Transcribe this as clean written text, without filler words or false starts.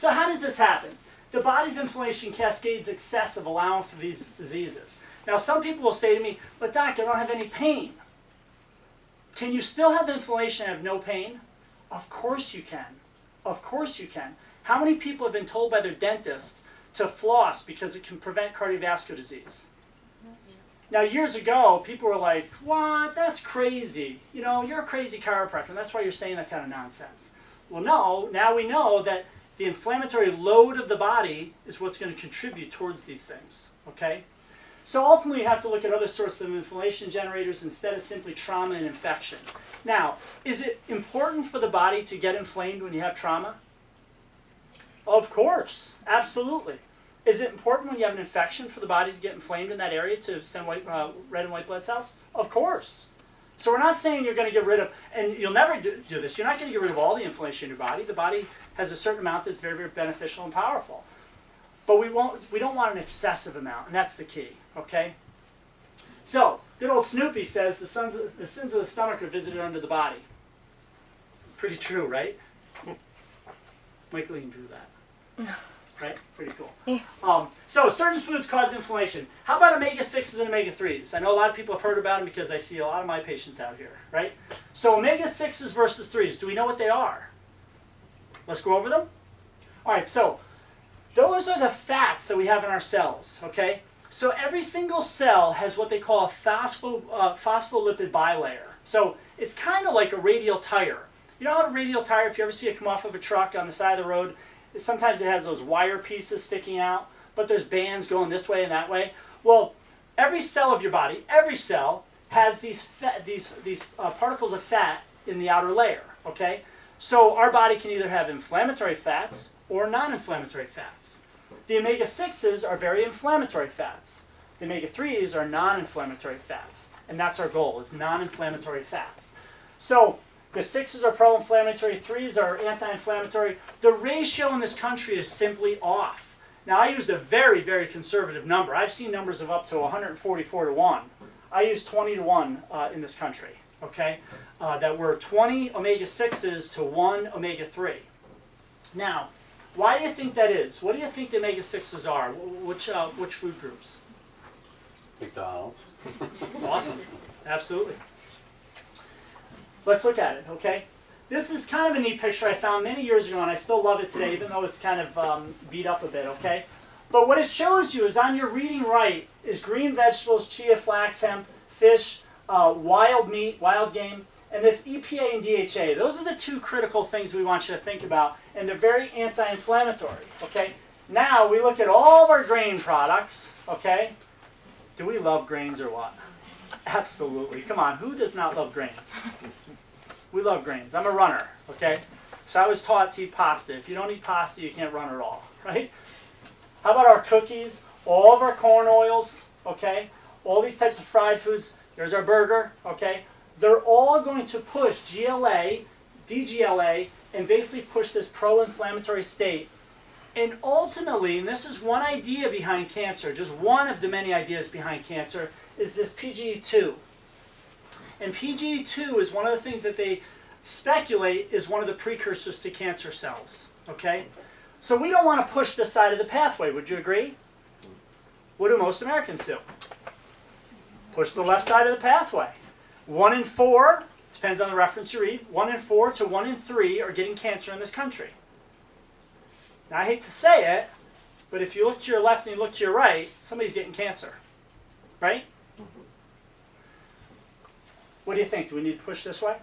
So how does this happen? The body's inflammation cascades excessive, allowing for these diseases. Now, some people will say to me, but doc, I don't have any pain. Can you still have inflammation and have no pain? Of course you can. Of course you can. How many people have been told by their dentist to floss because it can prevent cardiovascular disease? Now, years ago, people were like, what? That's crazy. You know, you're a crazy chiropractor, and that's why you're saying that kind of nonsense. Well, no, now we know that the inflammatory load of the body is what's going to contribute towards these things, okay? So ultimately, you have to look at other sources of inflammation generators instead of simply trauma and infection. Now, is it important for the body to get inflamed when you have trauma? Of course, absolutely. Is it important when you have an infection for the body to get inflamed in that area to send red and white blood cells? Of course. So we're not saying you're going to get rid of, and you'll never do this, you're not going to get rid of all the inflammation in your body. The body has a certain amount that's very, very beneficial and powerful. But we don't want an excessive amount, and that's the key, okay? So, good old Snoopy says the sins of the stomach are visited under the body. Pretty true, right? Michael Ian drew that. Right? Pretty cool. Yeah. So, certain foods cause inflammation. How about omega-6s and omega-3s? I know a lot of people have heard about them because I see a lot of my patients out here, right? So, omega-6s versus 3s, do we know what they are? Let's go over them. All right, so those are the fats that we have in our cells, okay? So every single cell has what they call a phospholipid bilayer. So it's kind of like a radial tire. You know how a radial tire, if you ever see it come off of a truck on the side of the road, sometimes it has those wire pieces sticking out, but there's bands going this way and that way. Well, every cell of your body, every cell has these particles of fat in the outer layer, okay? So our body can either have inflammatory fats or non-inflammatory fats. The omega-6s are very inflammatory fats. The omega-3s are non-inflammatory fats. And that's our goal, is non-inflammatory fats. So the 6s are pro-inflammatory, 3s are anti-inflammatory. The ratio in this country is simply off. Now, I used a very, very conservative number. I've seen numbers of up to 144 to 1. I use 20 to 1 in this country, okay? That were 20 omega-6s to 1 omega-3. Now, why do you think that is? What do you think the omega-6s are? Which food groups? McDonald's. Awesome. Absolutely. Let's look at it, okay? This is kind of a neat picture I found many years ago, and I still love it today, even though it's kind of beat up a bit, okay? But what it shows you is on your reading right is green vegetables, chia, flax, hemp, fish, wild meat, wild game, and this EPA and DHA. Those are the two critical things we want you to think about, and they're very anti-inflammatory, okay? Now, we look at all of our grain products, okay? Do we love grains or what? Absolutely. Come on, who does not love grains? We love grains. I'm a runner, okay? So I was taught to eat pasta. If you don't eat pasta, you can't run at all, right? How about our cookies? All of our corn oils, okay? All these types of fried foods. There's our burger, okay? They're all going to push GLA, DGLA, and basically push this pro-inflammatory state. And ultimately, and this is one idea behind cancer, just one of the many ideas behind cancer, is this PGE2. And PGE2 is one of the things that they speculate is one of the precursors to cancer cells, okay? So we don't want to push this side of the pathway, would you agree? What do most Americans do? Push the left side of the pathway. 1 in 4, depends on the reference you read, 1 in 4 to 1 in 3 are getting cancer in this country. Now, I hate to say it, but if you look to your left and you look to your right, somebody's getting cancer, right? What do you think? Do we need to push this way?